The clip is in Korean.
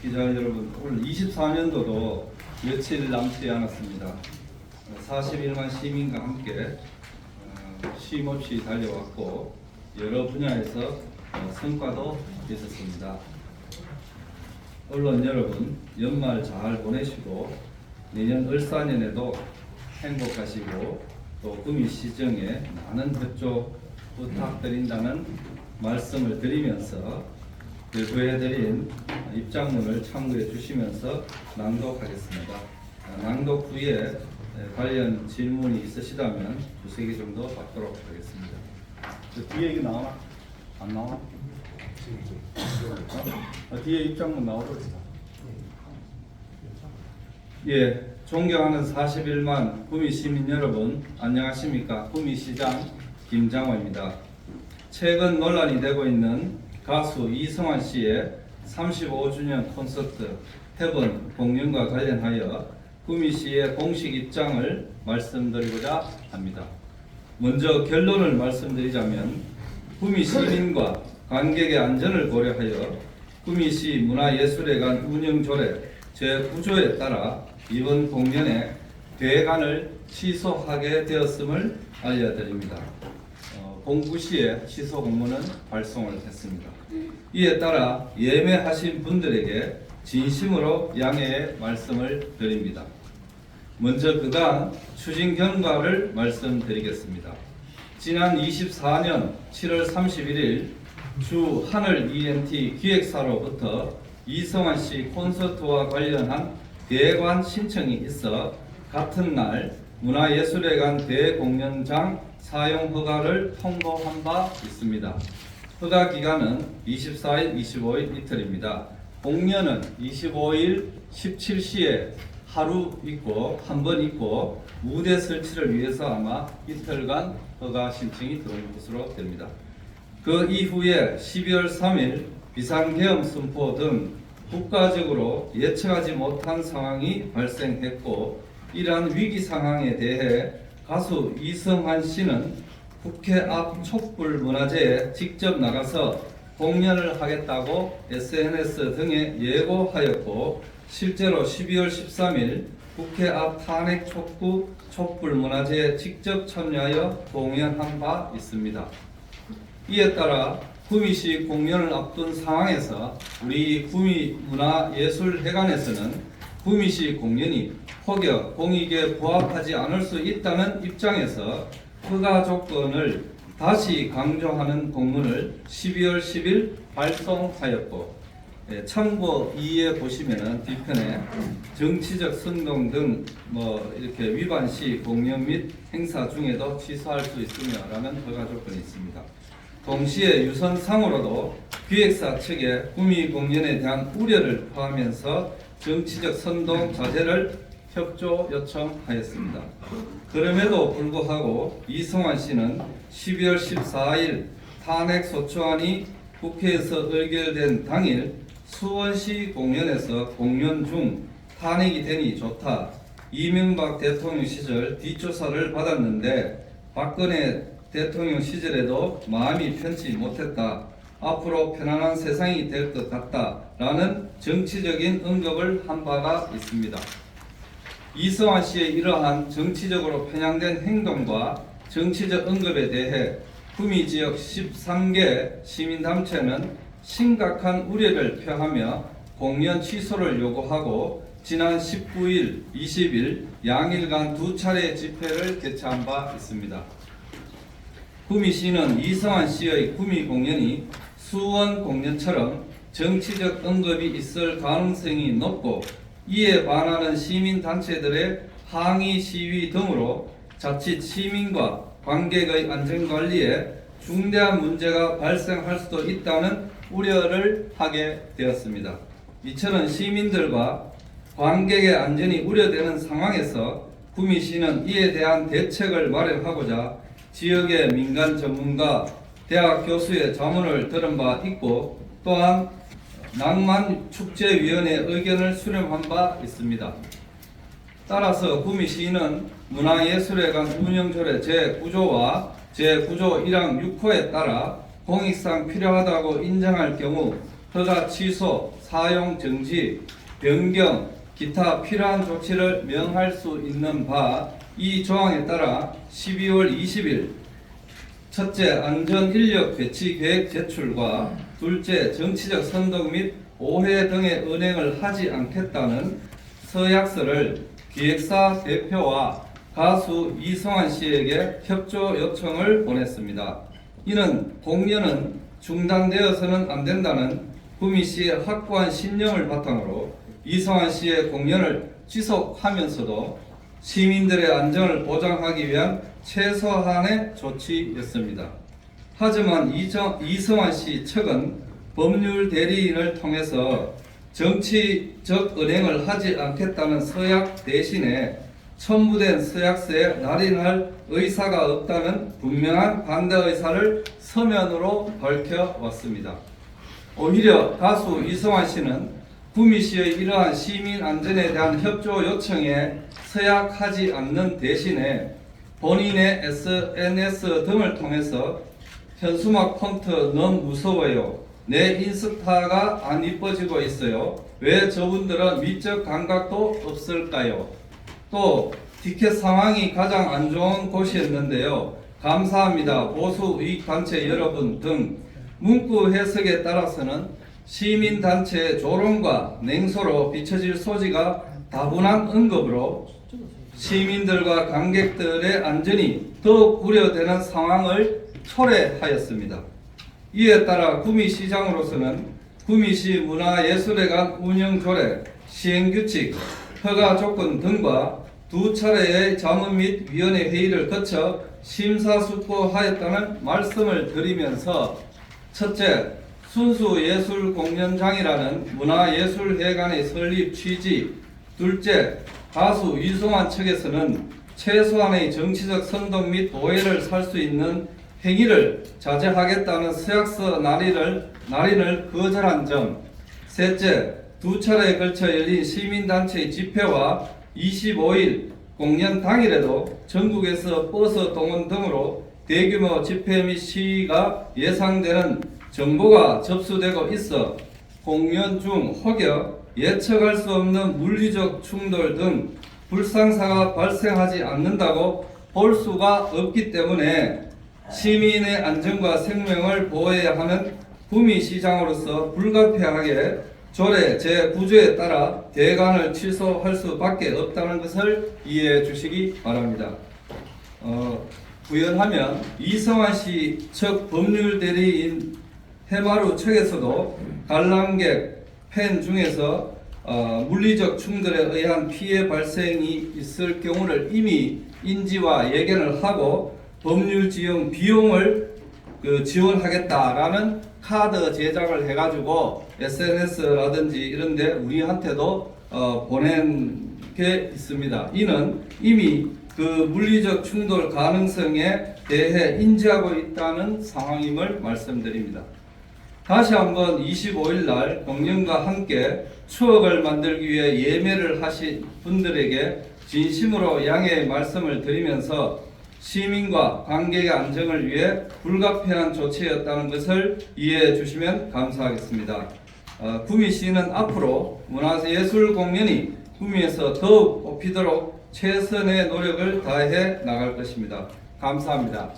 기자 여러분, 오늘 24년도도 며칠 남지 않았습니다. 41만 시민과 함께 쉼없이 달려왔고 여러 분야에서 성과도 있었습니다. 언론 여러분, 연말 잘 보내시고 내년 을사년에도 행복하시고 또 구미 시정에 많은 협조 부탁드린다는 말씀을 드리면서 배부해드린 입장문을 참고해 주시면서 낭독하겠습니다. 낭독 후에 관련 질문이 있으시다면 두세 개 정도 받도록 하겠습니다. 뒤에 이거 나오나? 안 나오나? 뒤에 입장문 나오고 있어. 예, 존경하는 41만 구미 시민 여러분, 안녕하십니까? 구미시장 김장호입니다. 최근 논란이 되고 있는 가수 이성환 씨의 35주년 콘서트 해본 공연과 관련하여 구미시의 공식 입장을 말씀드리고자 합니다. 먼저 결론을 말씀드리자면 구미 시민과 관객의 안전을 고려하여 구미시 문화예술회관 운영조례 제9조에 따라 이번 공연의 대관을 취소하게 되었음을 알려드립니다. 공구 시에 취소 공문은 발송을 했습니다. 이에 따라 예매하신 분들에게 진심으로 양해의 말씀을 드립니다. 먼저 그간 추진 결과를 말씀드리겠습니다. 지난 24년 7월 31일 주 하늘 ENT 기획사로부터 이성환 씨 콘서트와 관련한 대관 신청이 있어 같은 날 문화예술회관 대공연장 사용 허가를 통보한 바 있습니다. 허가 기간은 24일, 25일 이틀입니다. 공연은 25일 17시에 하루 있고 한 번 있고 무대 설치를 위해서 아마 이틀간 허가 신청이 들어온 것으로 됩니다. 그 이후에 12월 3일 비상계엄 선포 등 국가적으로 예측하지 못한 상황이 발생했고 이러한 위기 상황에 대해 가수 이성환 씨는 국회 앞 촛불문화제에 직접 나가서 공연을 하겠다고 SNS 등에 예고하였고 실제로 12월 13일 국회 앞 탄핵 촉구 촛불문화제에 직접 참여하여 공연한 바 있습니다. 이에 따라 구미시 공연을 앞둔 상황에서 우리 구미문화예술회관에서는 구미시 공연이 혹여 공익에 부합하지 않을 수 있다는 입장에서 허가 조건을 다시 강조하는 공문을 12월 10일 발송하였고 참고 2에 보시면은 뒤편에 정치적 선동 등 이렇게 위반 시 공연 및 행사 중에도 취소할 수 있으며 라는 허가 조건이 있습니다. 동시에 유선상으로도 기획사 측에 구미 공연에 대한 우려를 포함해서 정치적 선동 자제를 협조 요청하였습니다. 그럼에도 불구하고 이성환 씨는 12월 14일 탄핵 소추안이 국회에서 의결된 당일 수원시 공연에서 공연 중 탄핵이 되니 좋다. 이명박 대통령 시절 뒷조사를 받았는데 박근혜 대통령 시절에도 마음이 편치 못했다. 앞으로 편안한 세상이 될 것 같다. 라는 정치적인 언급을 한 바가 있습니다. 이성환 씨의 이러한 정치적으로 편향된 행동과 정치적 언급에 대해 구미 지역 13개 시민단체는 심각한 우려를 표하며 공연 취소를 요구하고 지난 19일, 20일 양일간 두 차례 집회를 개최한 바 있습니다. 구미시는 이성환 씨의 구미 공연이 수원 공연처럼 정치적 언급이 있을 가능성이 높고 이에 반하는 시민단체들의 항의 시위 등으로 자칫 시민과 관객의 안전관리에 중대한 문제가 발생할 수도 있다는 우려를 하게 되었습니다. 이처럼 시민들과 관객의 안전이 우려되는 상황에서 구미시는 이에 대한 대책을 마련하고자 지역의 민간 전문가, 대학 교수의 자문을 들은 바 있고 또한 낭만축제위원회 의견을 수렴한 바 있습니다. 따라서 구미시는 문화예술회관 운영조례 제9조와 제9조 1항 6호에 따라 공익상 필요하다고 인정할 경우 허가 취소, 사용 정지, 변경, 기타 필요한 조치를 명할 수 있는 바 이 조항에 따라 12월 20일 첫째, 안전인력 배치 계획 제출과 둘째, 정치적 선동 및 오해 등의 은행을 하지 않겠다는 서약서를 기획사 대표와 가수 이성환 씨에게 협조 요청을 보냈습니다. 이는 공연은 중단되어서는 안 된다는 구미 씨의 확고한 신념을 바탕으로 이성환 씨의 공연을 지속하면서도 시민들의 안전을 보장하기 위한 최소한의 조치였습니다. 하지만 이성환 씨 측은 법률 대리인을 통해서 정치적 은행을 하지 않겠다는 서약 대신에 첨부된 서약서에 날인할 의사가 없다는 분명한 반대 의사를 서면으로 밝혀왔습니다. 오히려 가수 이성환 씨는 구미 씨의 이러한 시민 안전에 대한 협조 요청에 서약하지 않는 대신에 본인의 SNS 등을 통해서 현수막 폰트 너무 무서워요. 내 인스타가 안 이뻐지고 있어요. 왜 저분들은 미적 감각도 없을까요? 또 티켓 상황이 가장 안 좋은 곳이었는데요. 감사합니다. 보수 이익단체 여러분 등 문구 해석에 따라서는 시민단체의 조롱과 냉소로 비춰질 소지가 다분한 언급으로 시민들과 관객들의 안전이 더욱 우려되는 상황을 초래하였습니다. 이에 따라 구미시장으로서는 구미시 문화예술회관 운영조례, 시행규칙, 허가 조건 등과 두 차례의 자문 및 위원회 회의를 거쳐 심사숙고하였다는 말씀을 드리면서 첫째, 순수 예술 공연장이라는 문화예술회관의 설립 취지, 둘째, 가수 이성환 측에서는 최소한의 정치적 선동 및 오해를 살 수 있는 행위를 자제하겠다는 서약서 날인을 거절한 점, 셋째, 두 차례에 걸쳐 열린 시민단체의 집회와 25일 공연 당일에도 전국에서 버스 동원 등으로 대규모 집회 및 시위가 예상되는 정보가 접수되고 있어 공연 중 혹여 예측할 수 없는 물리적 충돌 등 불상사가 발생하지 않는다고 볼 수가 없기 때문에 시민의 안전과 생명을 보호해야 하는 구미시장으로서 불가피하게 조례 제9조에 따라 대관을 취소할 수밖에 없다는 것을 이해해 주시기 바랍니다. 부연하면 이성환 씨 측 법률 대리인 해마루 측에서도 관람객 팬 중에서 물리적 충돌에 의한 피해 발생이 있을 경우를 이미 인지와 예견을 하고 법률 지원 비용을 지원하겠다라는 카드 제작을 해가지고 SNS라든지 이런데 우리한테도 보낸 게 있습니다. 이는 이미 그 물리적 충돌 가능성에 대해 인지하고 있다는 상황임을 말씀드립니다. 다시 한번 25일 날 공연과 함께 추억을 만들기 위해 예매를 하신 분들에게 진심으로 양해의 말씀을 드리면서 시민과 관객의 안전을 위해 불가피한 조치였다는 것을 이해해 주시면 감사하겠습니다. 구미시는 앞으로 문화예술 공연이 구미에서 더욱 뽑히도록 최선의 노력을 다해 나갈 것입니다. 감사합니다.